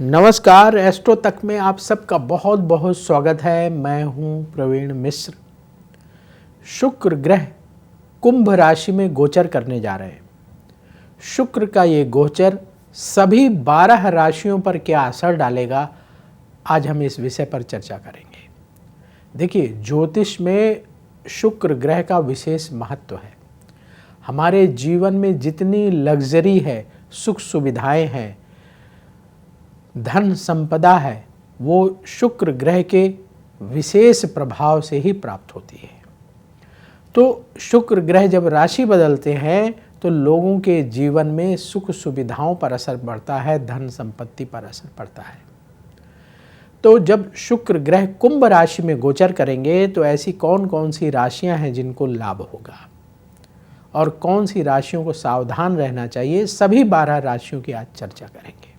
नमस्कार, एस्ट्रो तक में आप सबका बहुत बहुत स्वागत है। मैं हूं प्रवीण मिश्र। शुक्र ग्रह कुंभ राशि में गोचर करने जा रहे हैं। शुक्र का ये गोचर सभी 12 राशियों पर क्या असर डालेगा, आज हम इस विषय पर चर्चा करेंगे। देखिए, ज्योतिष में शुक्र ग्रह का विशेष महत्व है। हमारे जीवन में जितनी लग्जरी है, सुख सुविधाएं हैं, धन संपदा है, वो शुक्र ग्रह के विशेष प्रभाव से ही प्राप्त होती है। तो शुक्र ग्रह जब राशि बदलते हैं तो लोगों के जीवन में सुख सुविधाओं पर असर पड़ता है, धन संपत्ति पर असर पड़ता है। तो जब शुक्र ग्रह कुंभ राशि में गोचर करेंगे तो ऐसी कौन कौन सी राशियां हैं जिनको लाभ होगा और कौन सी राशियों को सावधान रहना चाहिए, सभी 12 राशियों की आज चर्चा करेंगे।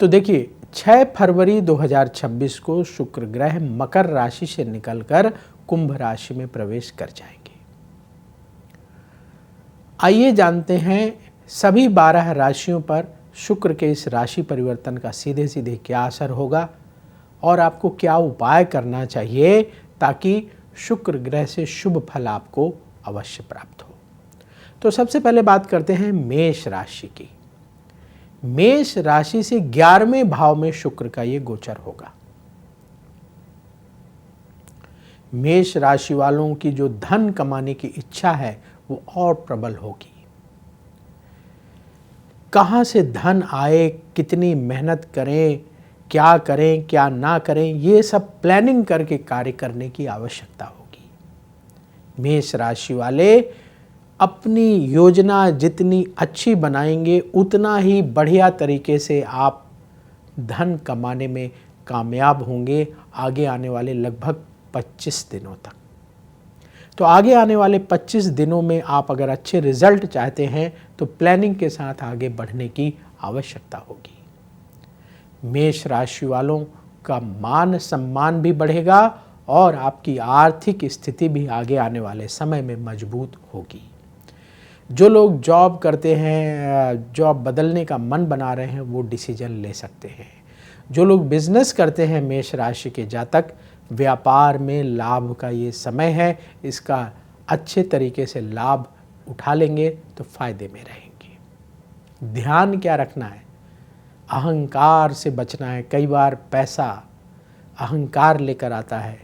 तो देखिए, 6 फरवरी 2026 को शुक्र ग्रह मकर राशि से निकलकर कुंभ राशि में प्रवेश कर जाएंगे। आइए जानते हैं सभी 12 राशियों पर शुक्र के इस राशि परिवर्तन का सीधे सीधे क्या असर होगा और आपको क्या उपाय करना चाहिए ताकि शुक्र ग्रह से शुभ फल आपको अवश्य प्राप्त हो। तो सबसे पहले बात करते हैं मेष राशि की। मेष राशि से 11वें भाव में शुक्र का ये गोचर होगा। मेष राशि वालों की जो धन कमाने की इच्छा है वो और प्रबल होगी। कहां से धन आए, कितनी मेहनत करें, क्या ना करें, ये सब प्लानिंग करके कार्य करने की आवश्यकता होगी। मेष राशि वाले अपनी योजना जितनी अच्छी बनाएंगे उतना ही बढ़िया तरीके से आप धन कमाने में कामयाब होंगे आगे आने वाले लगभग 25 दिनों तक। तो आगे आने वाले 25 दिनों में आप अगर अच्छे रिजल्ट चाहते हैं तो प्लानिंग के साथ आगे बढ़ने की आवश्यकता होगी। मेष राशि वालों का मान सम्मान भी बढ़ेगा और आपकी आर्थिक स्थिति भी आगे आने वाले समय में मजबूत होगी। जो लोग जॉब करते हैं, जॉब बदलने का मन बना रहे हैं, वो डिसीजन ले सकते हैं। जो लोग बिजनेस करते हैं, मेष राशि के जातक, व्यापार में लाभ का ये समय है, इसका अच्छे तरीके से लाभ उठा लेंगे तो फायदे में रहेंगे। ध्यान क्या रखना है, अहंकार से बचना है। कई बार पैसा अहंकार लेकर आता है,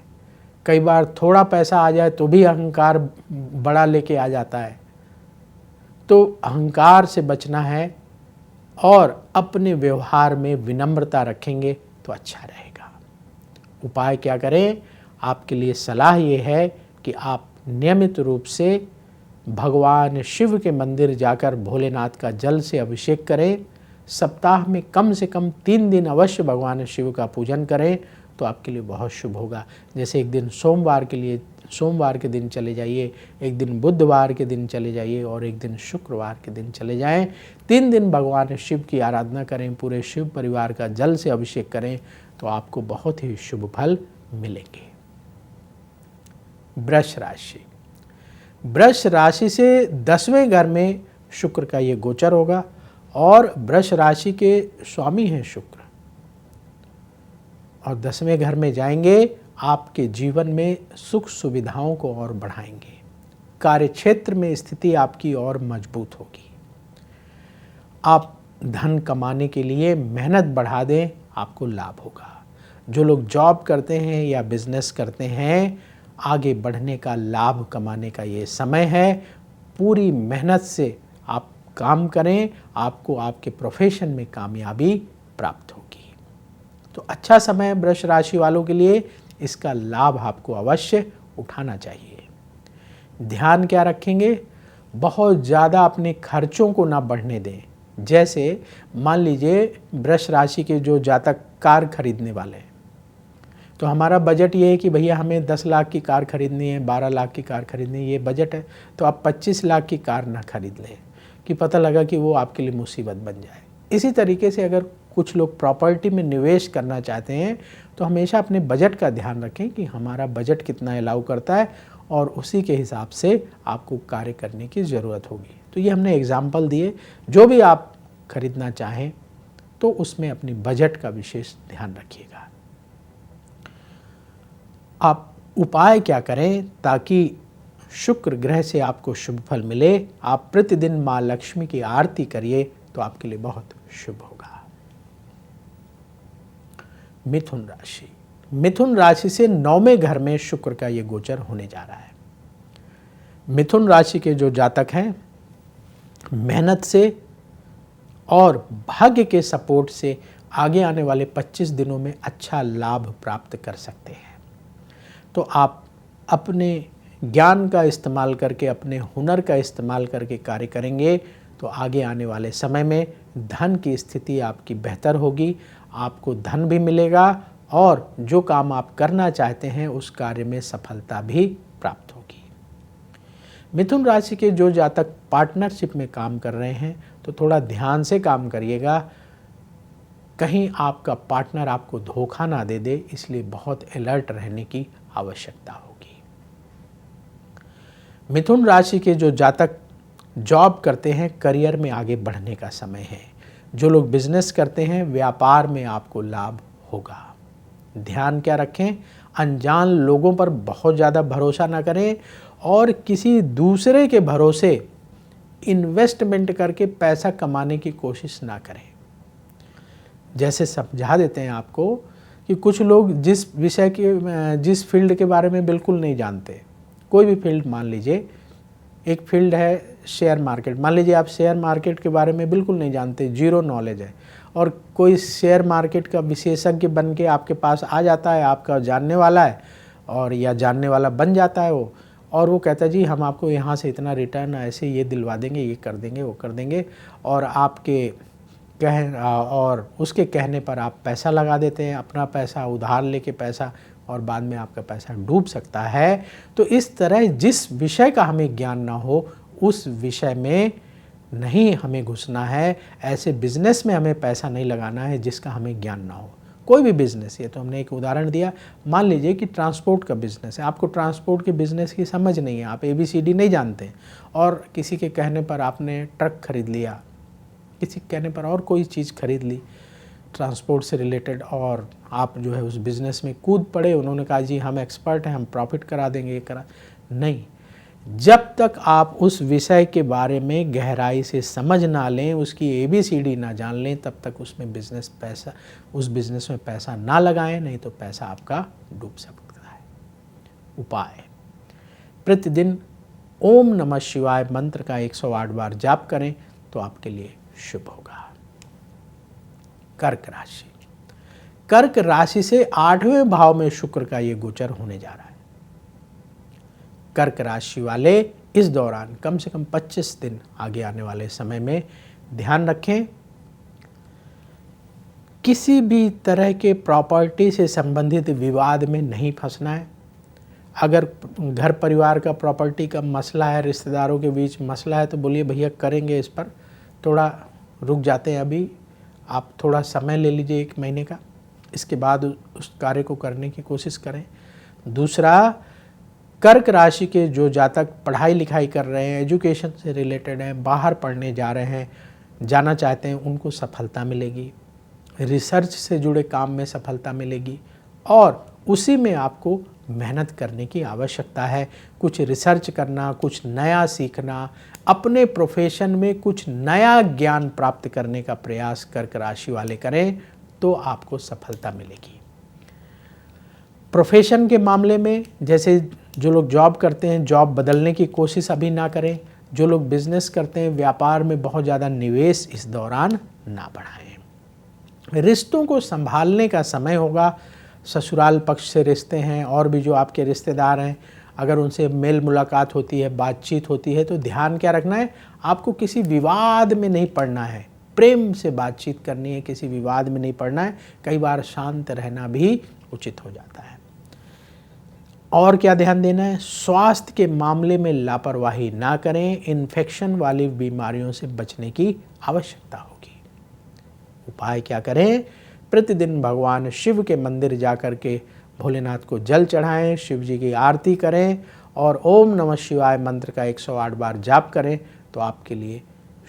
कई बार थोड़ा पैसा आ जाए तो भी अहंकार बड़ा लेके आ जाता है। तो अहंकार से बचना है और अपने व्यवहार में विनम्रता रखेंगे तो अच्छा रहेगा। उपाय क्या करें, आपके लिए सलाह ये है कि आप नियमित रूप से भगवान शिव के मंदिर जाकर भोलेनाथ का जल से अभिषेक करें। सप्ताह में कम से कम 3 दिन अवश्य भगवान शिव का पूजन करें तो आपके लिए बहुत शुभ होगा। जैसे एक दिन सोमवार के दिन चले जाइए, एक दिन बुधवार के दिन चले जाइए और एक दिन शुक्रवार के दिन चले जाएं। 3 दिन भगवान शिव की आराधना करें, पूरे शिव परिवार का जल से अभिषेक करें तो आपको बहुत ही शुभ फल मिलेंगे। वृष राशि। वृष राशि से 10वें घर में शुक्र का ये गोचर होगा और वृष राशि के स्वामी हैं शुक्र, और 10वें घर में जाएंगे, आपके जीवन में सुख सुविधाओं को और बढ़ाएंगे। कार्य क्षेत्र में स्थिति आपकी और मजबूत होगी। आप धन कमाने के लिए मेहनत बढ़ा दें, आपको लाभ होगा। जो लोग जॉब करते हैं या बिजनेस करते हैं, आगे बढ़ने का, लाभ कमाने का ये समय है। पूरी मेहनत से आप काम करें, आपको आपके प्रोफेशन में कामयाबी प्राप्त होगी। तो अच्छा समय है वृष राशि वालों के लिए, इसका लाभ आपको अवश्य उठाना चाहिए। ध्यान क्या रखेंगे, बहुत ज़्यादा अपने खर्चों को ना बढ़ने दें। जैसे मान लीजिए वृष राशि के जो जातक कार खरीदने वाले हैं, तो हमारा बजट ये है कि भैया हमें 10 लाख की कार खरीदनी है, 12 लाख की कार खरीदनी है, ये बजट है। तो आप 25 लाख की कार ना खरीद लें कि पता लगा कि वो आपके लिए मुसीबत बन जाए। इसी तरीके से अगर कुछ लोग प्रॉपर्टी में निवेश करना चाहते हैं तो हमेशा अपने बजट का ध्यान रखें कि हमारा बजट कितना अलाउ करता है और उसी के हिसाब से आपको कार्य करने की ज़रूरत होगी। तो ये हमने एग्जाम्पल दिए। जो भी आप खरीदना चाहें तो उसमें अपनी बजट का विशेष ध्यान रखिएगा। आप उपाय क्या करें ताकि शुक्र ग्रह से आपको शुभ फल मिले? आप प्रतिदिन माँ लक्ष्मी की आरती करिए तो आपके लिए बहुत शुभ होगा। मिथुन राशि। मिथुन राशि से 9वें घर में शुक्र का ये गोचर होने जा रहा है। मिथुन राशि के जो जातक हैं, मेहनत से और भाग्य के सपोर्ट से आगे आने वाले 25 दिनों में अच्छा लाभ प्राप्त कर सकते हैं। तो आप अपने ज्ञान का इस्तेमाल करके, अपने हुनर का इस्तेमाल करके कार्य करेंगे तो आगे आने वाले समय में धन की स्थिति आपकी बेहतर होगी, आपको धन भी मिलेगा और जो काम आप करना चाहते हैं उस कार्य में सफलता भी प्राप्त होगी। मिथुन राशि के जो जातक पार्टनरशिप में काम कर रहे हैं तो थोड़ा ध्यान से काम करिएगा, कहीं आपका पार्टनर आपको धोखा ना दे दे, इसलिए बहुत अलर्ट रहने की आवश्यकता होगी। मिथुन राशि के जो जातक जॉब करते हैं, करियर में आगे बढ़ने का समय है। जो लोग बिजनेस करते हैं, व्यापार में आपको लाभ होगा। ध्यान क्या रखें, अनजान लोगों पर बहुत ज़्यादा भरोसा ना करें और किसी दूसरे के भरोसे इन्वेस्टमेंट करके पैसा कमाने की कोशिश ना करें। जैसे समझा देते हैं आपको कि कुछ लोग जिस फील्ड के बारे में बिल्कुल नहीं जानते, कोई भी फील्ड मान लीजिए, एक फील्ड है शेयर मार्केट, मान लीजिए आप शेयर मार्केट के बारे में बिल्कुल नहीं जानते, जीरो नॉलेज है, और कोई शेयर मार्केट का विशेषज्ञ बन के आपके पास आ जाता है, आपका जानने वाला है और या जानने वाला बन जाता है वो, और वो कहता है जी हम आपको यहाँ से इतना रिटर्न ऐसे ये दिलवा देंगे, ये कर देंगे, वो कर देंगे, और और उसके कहने पर आप पैसा लगा देते हैं, अपना पैसा उधार लेके पैसा, और बाद में आपका पैसा डूब सकता है। तो इस तरह जिस विषय का हमें ज्ञान ना हो उस विषय में नहीं हमें घुसना है। ऐसे बिजनेस में हमें पैसा नहीं लगाना है जिसका हमें ज्ञान ना हो। कोई भी बिजनेस, ये तो हमने एक उदाहरण दिया, मान लीजिए कि ट्रांसपोर्ट का बिजनेस है, आपको ट्रांसपोर्ट के बिजनेस की समझ नहीं है, आप ABCD नहीं जानते और किसी के कहने पर आपने ट्रक खरीद लिया, किसी के कहने पर और कोई चीज़ खरीद ली ट्रांसपोर्ट से रिलेटेड, और आप जो है उस बिज़नेस में कूद पड़े। उन्होंने कहा जी हम एक्सपर्ट हैं, हम प्रॉफिट करा देंगे, ये करा नहीं। जब तक आप उस विषय के बारे में गहराई से समझ ना लें, उसकी ABCD ना जान लें, तब तक उसमें उस बिज़नेस में पैसा ना लगाएं, नहीं तो पैसा आपका डूब सकता है। उपाय, प्रतिदिन ओम नमः शिवाय मंत्र का 108 बार जाप करें तो आपके लिए शुभ होगा। कर्क राशि। कर्क राशि से 8वें भाव में शुक्र का ये गोचर होने जा रहा है। कर्क राशि वाले इस दौरान कम से कम 25 दिन आगे आने वाले समय में ध्यान रखें, किसी भी तरह के प्रॉपर्टी से संबंधित विवाद में नहीं फंसना है। अगर घर परिवार का प्रॉपर्टी का मसला है, रिश्तेदारों के बीच मसला है, तो बोलिए भैया करेंगे, इस पर थोड़ा रुक जाते हैं, अभी आप थोड़ा समय ले लीजिए 1 महीने का, इसके बाद उस कार्य को करने की कोशिश करें। दूसरा, कर्क राशि के जो जातक पढ़ाई लिखाई कर रहे हैं, एजुकेशन से रिलेटेड हैं, बाहर पढ़ने जा रहे हैं, जाना चाहते हैं, उनको सफलता मिलेगी। रिसर्च से जुड़े काम में सफलता मिलेगी और उसी में आपको मेहनत करने की आवश्यकता है। कुछ रिसर्च करना, कुछ नया सीखना, अपने प्रोफेशन में कुछ नया ज्ञान प्राप्त करने का प्रयास कर्क राशि वाले करें तो आपको सफलता मिलेगी। प्रोफेशन के मामले में जैसे जो लोग जॉब करते हैं, जॉब बदलने की कोशिश अभी ना करें। जो लोग बिजनेस करते हैं, व्यापार में बहुत ज़्यादा निवेश इस दौरान ना बढ़ाएं। रिश्तों को संभालने का समय होगा। ससुराल पक्ष से रिश्ते हैं और भी जो आपके रिश्तेदार हैं, अगर उनसे मेल मुलाकात होती है, बातचीत होती है, तो ध्यान क्या रखना है, आपको किसी विवाद में नहीं पड़ना है, प्रेम से बातचीत करनी है, किसी विवाद में नहीं पड़ना है। कई बार शांत रहना भी उचित हो जाता है। और क्या ध्यान देना है, स्वास्थ्य के मामले में लापरवाही ना करें। इन्फेक्शन वाली बीमारियों से बचने की आवश्यकता होगी। उपाय क्या करें, प्रतिदिन भगवान शिव के मंदिर जाकर के भोलेनाथ को जल चढ़ाएं, शिव जी की आरती करें और ओम नमः शिवाय मंत्र का 108 बार जाप करें तो आपके लिए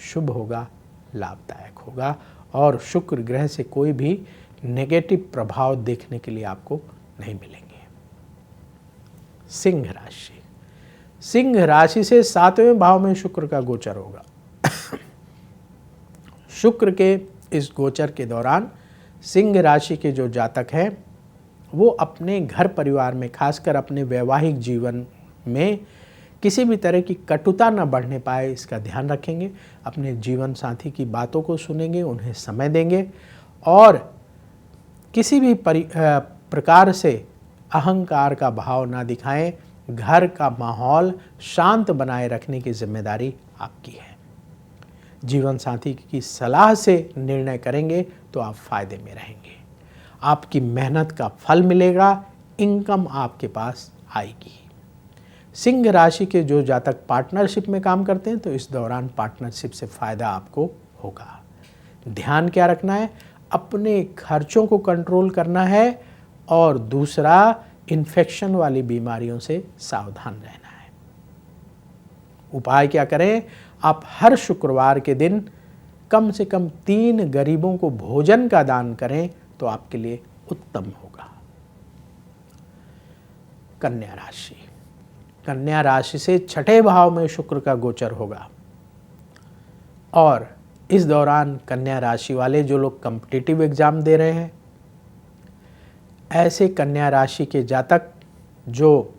शुभ होगा, लाभदायक होगा और शुक्र ग्रह से कोई भी नेगेटिव प्रभाव देखने के लिए आपको नहीं मिलेंगे। सिंह राशि, सिंह राशि से 7वें भाव में शुक्र का गोचर होगा। शुक्र के इस गोचर के दौरान सिंह राशि के जो जातक हैं वो अपने घर परिवार में, खासकर अपने वैवाहिक जीवन में किसी भी तरह की कटुता न बढ़ने पाए, इसका ध्यान रखेंगे। अपने जीवन साथी की बातों को सुनेंगे, उन्हें समय देंगे और किसी भी प्रकार से अहंकार का भाव ना दिखाएं। घर का माहौल शांत बनाए रखने की जिम्मेदारी आपकी है। जीवन साथी की सलाह से निर्णय करेंगे तो आप फायदे में रहेंगे। आपकी मेहनत का फल मिलेगा, इनकम आपके पास आएगी। सिंह राशि के जो जातक पार्टनरशिप में काम करते हैं तो इस दौरान पार्टनरशिप से फायदा आपको होगा। ध्यान क्या रखना है, अपने खर्चों को कंट्रोल करना है और दूसरा इन्फेक्शन वाली बीमारियों से सावधान रहना है। उपाय क्या करें, आप हर शुक्रवार के दिन कम से कम 3 गरीबों को भोजन का दान करें तो आपके लिए उत्तम होगा। कन्या राशि, कन्या राशि से 6ठे भाव में शुक्र का गोचर होगा और इस दौरान कन्या राशि वाले जो लोग कॉम्पिटिटिव एग्जाम दे रहे हैं, ऐसे कन्या राशि के जातक जो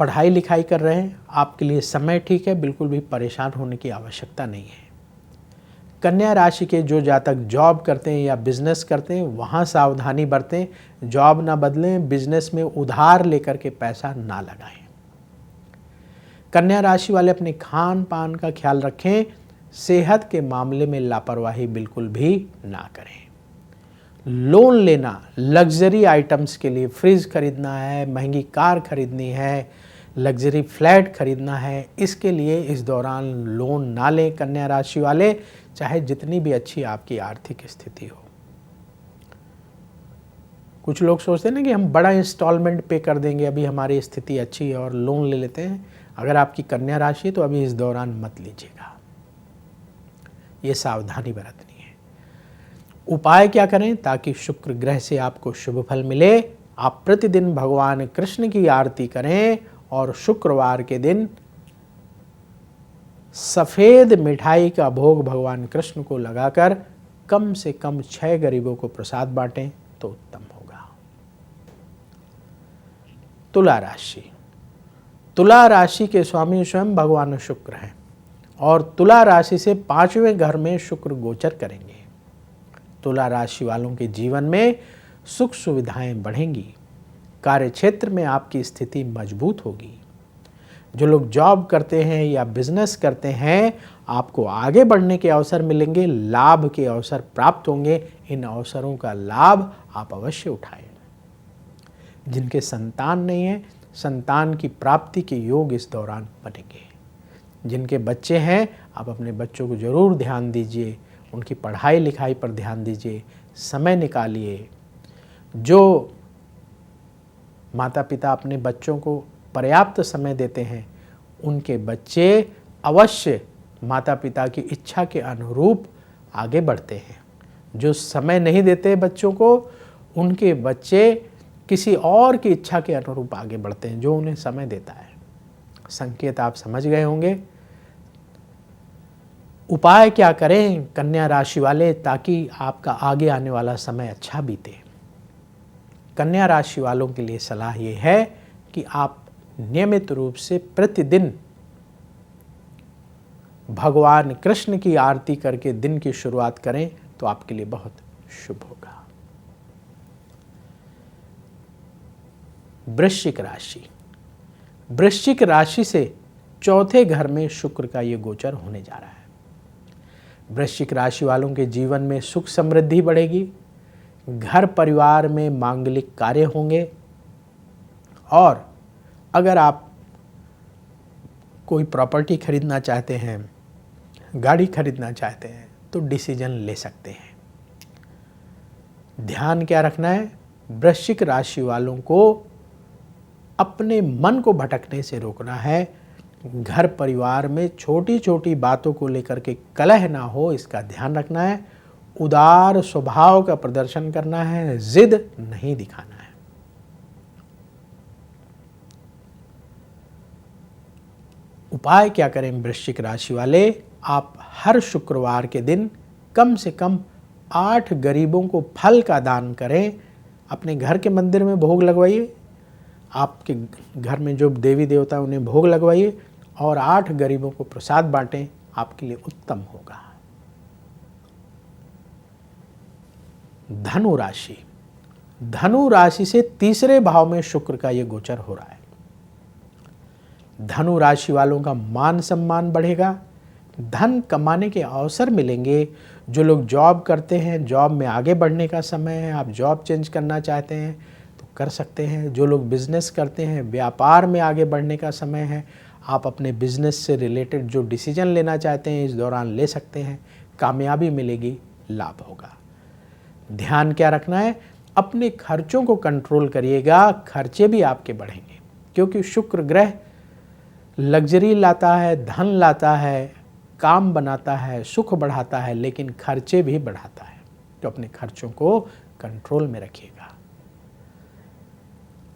पढ़ाई लिखाई कर रहे हैं, आपके लिए समय ठीक है, बिल्कुल भी परेशान होने की आवश्यकता नहीं है। कन्या राशि के जो जातक जॉब करते हैं या बिजनेस करते हैं, वहाँ सावधानी बरतें, जॉब ना बदलें, बिजनेस में उधार लेकर के पैसा ना लगाएं। कन्या राशि वाले अपने खान पान का ख्याल रखें, सेहत के मामले में लापरवाही बिल्कुल भी ना करें। लोन लेना, लग्जरी आइटम्स के लिए फ्रिज खरीदना है, महंगी कार खरीदनी है, लग्जरी फ्लैट खरीदना है, इसके लिए इस दौरान लोन ना लें कन्या राशि वाले, चाहे जितनी भी अच्छी आपकी आर्थिक स्थिति हो। कुछ लोग सोचते हैं ना कि हम बड़ा इंस्टॉलमेंट पे कर देंगे, अभी हमारी स्थिति अच्छी है और लोन ले लेते हैं। अगर आपकी कन्या राशि है तो अभी इस दौरान मत लीजिएगा, ये सावधानी बरतनी है। उपाय क्या करें ताकि शुक्र ग्रह से आपको शुभ फल मिले, आप प्रतिदिन भगवान कृष्ण की आरती करें और शुक्रवार के दिन सफ़ेद मिठाई का भोग भगवान कृष्ण को लगाकर कम से कम 6 गरीबों को प्रसाद बांटें तो उत्तम होगा। तुला राशि, तुला राशि के स्वामी स्वयं भगवान शुक्र हैं और तुला राशि से 5वें घर में शुक्र गोचर करेंगे। तुला राशि वालों के जीवन में सुख सुविधाएं बढ़ेंगी, कार्य क्षेत्र में आपकी स्थिति मजबूत होगी। जो लोग जॉब करते हैं या बिजनेस करते हैं, आपको आगे बढ़ने के अवसर मिलेंगे, लाभ के अवसर प्राप्त होंगे। इन अवसरों का लाभ आप अवश्य उठाएं। जिनके संतान नहीं है, संतान की प्राप्ति के योग इस दौरान बनेंगे। जिनके बच्चे हैं, आप अपने बच्चों को जरूर ध्यान दीजिए, उनकी पढ़ाई लिखाई पर ध्यान दीजिए, समय निकालिए। जो माता पिता अपने बच्चों को पर्याप्त समय देते हैं, उनके बच्चे अवश्य माता पिता की इच्छा के अनुरूप आगे बढ़ते हैं। जो समय नहीं देते बच्चों को, उनके बच्चे किसी और की इच्छा के अनुरूप आगे बढ़ते हैं जो उन्हें समय देता है। संकेत आप समझ गए होंगे। उपाय क्या करें कन्या राशि वाले ताकि आपका आगे आने वाला समय अच्छा बीते। कन्या राशि वालों के लिए सलाह ये है कि आप नियमित रूप से प्रतिदिन भगवान कृष्ण की आरती करके दिन की शुरुआत करें तो आपके लिए बहुत शुभ होगा। वृश्चिक राशि, वृश्चिक राशि से 4थे घर में शुक्र का ये गोचर होने जा रहा है। वृश्चिक राशि वालों के जीवन में सुख समृद्धि बढ़ेगी, घर परिवार में मांगलिक कार्य होंगे और अगर आप कोई प्रॉपर्टी खरीदना चाहते हैं, गाड़ी खरीदना चाहते हैं तो डिसीजन ले सकते हैं। ध्यान क्या रखना है, वृश्चिक राशि वालों को अपने मन को भटकने से रोकना है। घर परिवार में छोटी छोटी बातों को लेकर के कलह ना हो, इसका ध्यान रखना है। उदार स्वभाव का प्रदर्शन करना है, जिद नहीं दिखाना है। उपाय क्या करें वृश्चिक राशि वाले? आप हर शुक्रवार के दिन कम से कम 8 गरीबों को फल का दान करें। अपने घर के मंदिर में भोग लगवाइए, आपके घर में जो देवी देवता है उन्हें भोग लगवाइए और 8 गरीबों को प्रसाद बांटें, आपके लिए उत्तम होगा। धनु राशि, धनु राशि से तीसरे भाव में शुक्र का ये गोचर हो रहा है। धनु राशि वालों का मान सम्मान बढ़ेगा, धन कमाने के अवसर मिलेंगे। जो लोग जॉब करते हैं, जॉब में आगे बढ़ने का समय है, आप जॉब चेंज करना चाहते हैं तो कर सकते हैं। जो लोग बिजनेस करते हैं, व्यापार में आगे बढ़ने का समय है, आप अपने बिजनेस से रिलेटेड जो डिसीजन लेना चाहते हैं इस दौरान ले सकते हैं, कामयाबी मिलेगी, लाभ होगा। ध्यान क्या रखना है? अपने खर्चों को कंट्रोल करिएगा, खर्चे भी आपके बढ़ेंगे क्योंकि शुक्र ग्रह लग्जरी लाता है, धन लाता है, काम बनाता है, सुख बढ़ाता है, लेकिन खर्चे भी बढ़ाता है। तो अपने खर्चों को कंट्रोल में रखिएगा।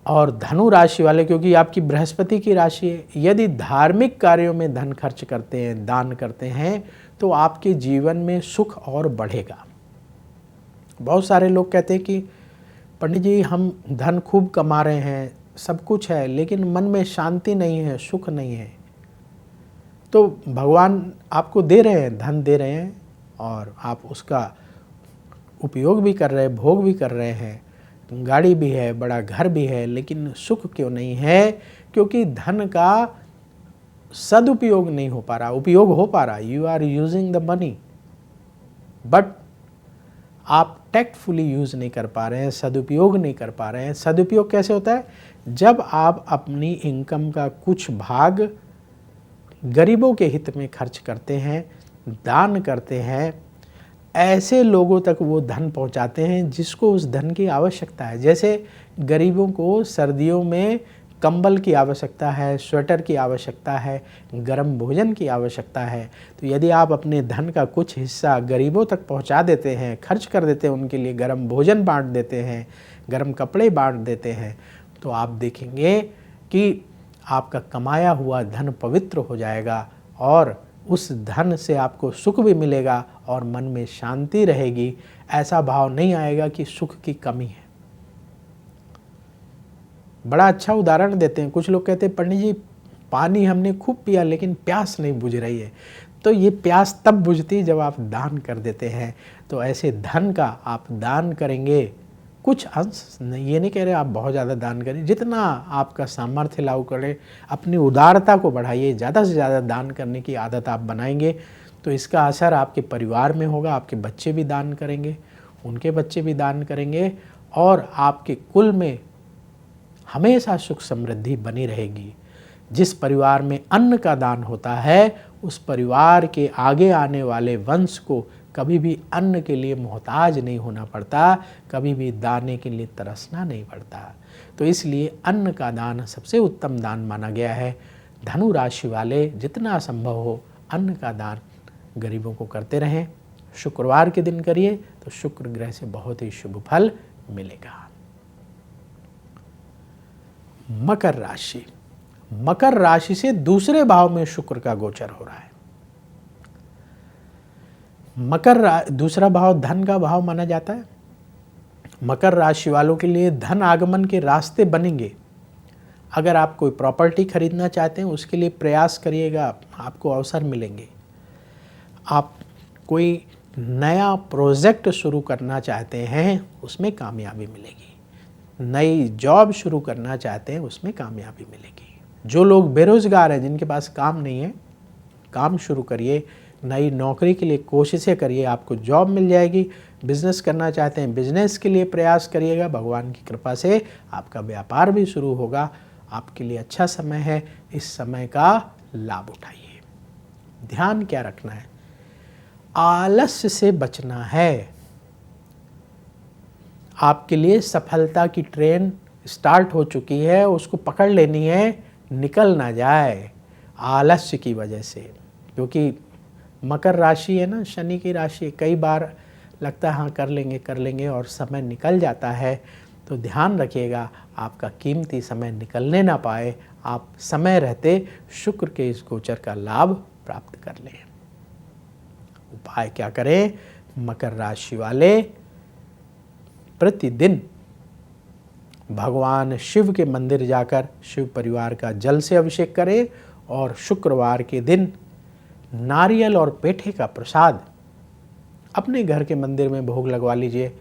और धनु राशि वाले, क्योंकि आपकी बृहस्पति की राशि है, यदि धार्मिक कार्यों में धन खर्च करते हैं, दान करते हैं, तो आपके जीवन में सुख और बढ़ेगा। बहुत सारे लोग कहते हैं कि पंडित जी हम धन खूब कमा रहे हैं, सब कुछ है, लेकिन मन में शांति नहीं है, सुख नहीं है। तो भगवान आपको दे रहे हैं, धन दे रहे हैं और आप उसका उपयोग भी कर रहे हैं, भोग भी कर रहे हैं, गाड़ी भी है, बड़ा घर भी है, लेकिन सुख क्यों नहीं है? क्योंकि धन का सदुपयोग नहीं हो पा रहा, उपयोग हो पा रहा। You are using the money but आप टैक्टफुली यूज़ नहीं कर पा रहे हैं, सदुपयोग नहीं कर पा रहे हैं। सदुपयोग कैसे होता है? जब आप अपनी इनकम का कुछ भाग गरीबों के हित में खर्च करते हैं, दान करते हैं, ऐसे लोगों तक वो धन पहुंचाते हैं जिसको उस धन की आवश्यकता है। जैसे गरीबों को सर्दियों में कंबल की आवश्यकता है, स्वेटर की आवश्यकता है, गर्म भोजन की आवश्यकता है। तो यदि आप अपने धन का कुछ हिस्सा गरीबों तक पहुंचा देते हैं, खर्च कर देते हैं, उनके लिए गर्म भोजन बांट देते हैं, गर्म कपड़े बांट देते हैं, तो आप देखेंगे कि आपका कमाया हुआ धन पवित्र हो जाएगा और उस धन से आपको सुख भी मिलेगा और मन में शांति रहेगी। ऐसा भाव नहीं आएगा कि सुख की कमी है। बड़ा अच्छा उदाहरण देते हैं। कुछ लोग कहते हैं पंडित जी पानी हमने खूब पिया लेकिन प्यास नहीं बुझ रही है। तो ये प्यास तब बुझती जब आप दान कर देते हैं। तो ऐसे धन का आप दान करेंगे, कुछ अंश नहीं, ये नहीं कह रहे आप बहुत ज़्यादा दान करें, जितना आपका सामर्थ्य लागू करें, अपनी उदारता को बढ़ाइए, ज़्यादा से ज़्यादा दान करने की आदत आप बनाएंगे तो इसका असर आपके परिवार में होगा। आपके बच्चे भी दान करेंगे, उनके बच्चे भी दान करेंगे और आपके कुल में हमेशा सुख समृद्धि बनी रहेगी। जिस परिवार में अन्न का दान होता है उस परिवार के आगे आने वाले वंश को कभी भी अन्न के लिए मोहताज नहीं होना पड़ता, कभी भी दाने के लिए तरसना नहीं पड़ता। तो इसलिए अन्न का दान सबसे उत्तम दान माना गया है। धनु राशि वाले जितना संभव हो अन्न का दान गरीबों को करते रहें। शुक्रवार के दिन करिए तो शुक्र ग्रह से बहुत ही शुभ फल मिलेगा। मकर राशि, मकर राशि से दूसरे भाव में शुक्र का गोचर हो रहा है। दूसरा भाव धन का भाव माना जाता है। मकर राशि वालों के लिए धन आगमन के रास्ते बनेंगे। अगर आप कोई प्रॉपर्टी खरीदना चाहते हैं उसके लिए प्रयास करिएगा, आपको अवसर मिलेंगे। आप कोई नया प्रोजेक्ट शुरू करना चाहते हैं उसमें कामयाबी मिलेगी। नई जॉब शुरू करना चाहते हैं उसमें कामयाबी मिलेगी। जो लोग बेरोजगार हैं, जिनके पास काम नहीं है, काम शुरू करिए। नई नौकरी के लिए कोशिशें करिए, आपको जॉब मिल जाएगी। बिजनेस करना चाहते हैं, बिजनेस के लिए प्रयास करिएगा। भगवान की कृपा से आपका व्यापार भी शुरू होगा। आपके लिए अच्छा समय है, इस समय का लाभ उठाइए। ध्यान क्या रखना है? आलस्य से बचना है। आपके लिए सफलता की ट्रेन स्टार्ट हो चुकी है, उसको पकड़ लेनी है, निकल ना जाए। आलस्य की वजह से, क्योंकि मकर राशि है ना, शनि की राशि, कई बार लगता है हाँ कर लेंगे और समय निकल जाता है। तो ध्यान रखिएगा आपका कीमती समय निकलने ना पाए, आप समय रहते शुक्र के इस गोचर का लाभ प्राप्त कर लें। उपाय क्या करें? मकर राशि वाले प्रतिदिन भगवान शिव के मंदिर जाकर शिव परिवार का जल से अभिषेक करें और शुक्रवार के दिन नारियल और पेठे का प्रसाद अपने घर के मंदिर में भोग लगवा लीजिए,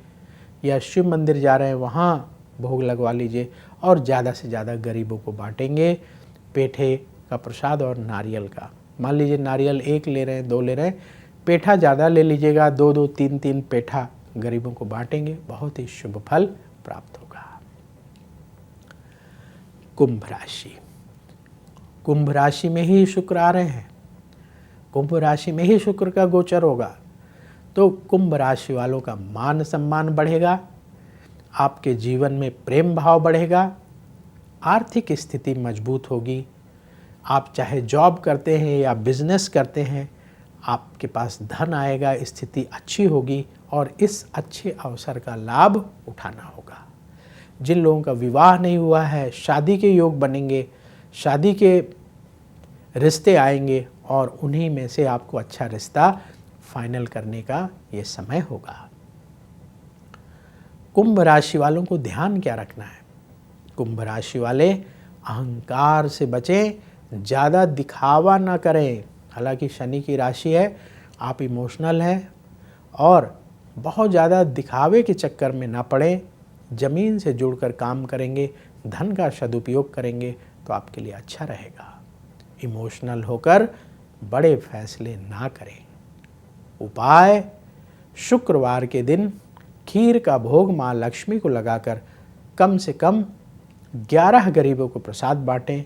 या शिव मंदिर जा रहे हैं वहाँ भोग लगवा लीजिए और ज़्यादा से ज़्यादा गरीबों को बांटेंगे। पेठे का प्रसाद और नारियल का, मान लीजिए नारियल 1 ले रहे हैं, 2 ले रहे हैं, पेठा ज़्यादा ले लीजिएगा, 2-2, 3-3 पेठा गरीबों को बांटेंगे, बहुत ही शुभ फल प्राप्त होगा। कुंभ राशि, कुंभ राशि में ही शुक्र आ रहे हैं, कुंभ राशि में ही शुक्र का गोचर होगा, तो कुंभ राशि वालों का मान सम्मान बढ़ेगा, आपके जीवन में प्रेम भाव बढ़ेगा, आर्थिक स्थिति मजबूत होगी। आप चाहे जॉब करते हैं या बिजनेस करते हैं, आपके पास धन आएगा, स्थिति अच्छी होगी और इस अच्छे अवसर का लाभ उठाना होगा। जिन लोगों का विवाह नहीं हुआ है, शादी के योग बनेंगे, शादी के रिश्ते आएंगे और उन्हीं में से आपको अच्छा रिश्ता फाइनल करने का ये समय होगा। कुंभ राशि वालों को ध्यान क्या रखना है? कुंभ राशि वाले अहंकार से बचें, ज़्यादा दिखावा ना करें। हालांकि शनि की राशि है, आप इमोशनल हैं और बहुत ज़्यादा दिखावे के चक्कर में ना पड़ें। ज़मीन से जुड़कर काम करेंगे, धन का सदुपयोग करेंगे तो आपके लिए अच्छा रहेगा। इमोशनल होकर बड़े फैसले ना करें। उपाय, शुक्रवार के दिन खीर का भोग माँ लक्ष्मी को लगाकर कम से कम 11 गरीबों को प्रसाद बांटें,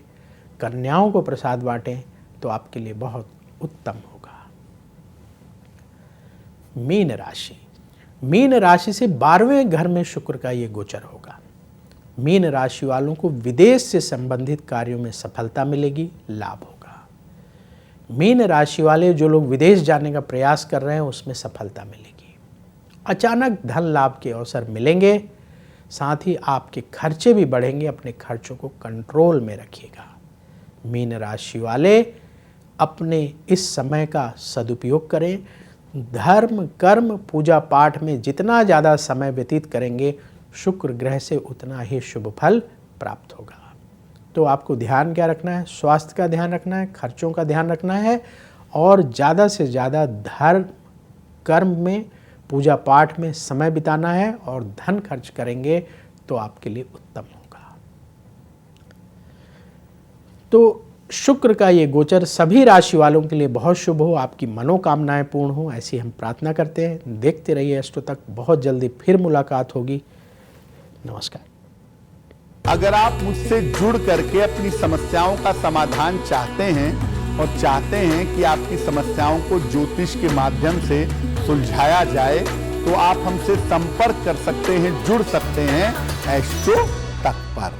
कन्याओं को प्रसाद बांटें तो आपके लिए बहुत उत्तम होगा। मीन राशि, मीन राशि से 12वें घर में शुक्र का ये गोचर होगा। मीन राशि वालों को विदेश से संबंधित कार्यों में सफलता मिलेगी, लाभ होगा। मीन राशि वाले जो लोग विदेश जाने का प्रयास कर रहे हैं उसमें सफलता मिलेगी। अचानक धन लाभ के अवसर मिलेंगे, साथ ही आपके खर्चे भी बढ़ेंगे, अपने खर्चों को कंट्रोल में रखिएगा। मीन राशि वाले अपने इस समय का सदुपयोग करें। धर्म, कर्म, पूजा पाठ में जितना ज़्यादा समय व्यतीत करेंगे, शुक्र ग्रह से उतना ही शुभ फल प्राप्त होगा। तो आपको ध्यान क्या रखना है? स्वास्थ्य का ध्यान रखना है, खर्चों का ध्यान रखना है और ज़्यादा से ज़्यादा धर्म, कर्म में, पूजा पाठ में समय बिताना है और धन खर्च करेंगे तो आपके लिए उत्तम होगा। तो शुक्र का ये गोचर सभी राशि वालों के लिए बहुत शुभ हो, आपकी मनोकामनाएं पूर्ण हो, ऐसी हम प्रार्थना करते हैं। देखते रहिए एस्ट्रो तक, बहुत जल्दी फिर मुलाकात होगी। नमस्कार। अगर आप मुझसे जुड़ करके अपनी समस्याओं का समाधान चाहते हैं और चाहते हैं कि आपकी समस्याओं को ज्योतिष के माध्यम से सुलझाया जाए, तो आप हमसे संपर्क कर सकते हैं, जुड़ सकते हैं एस्ट्रो तक पर।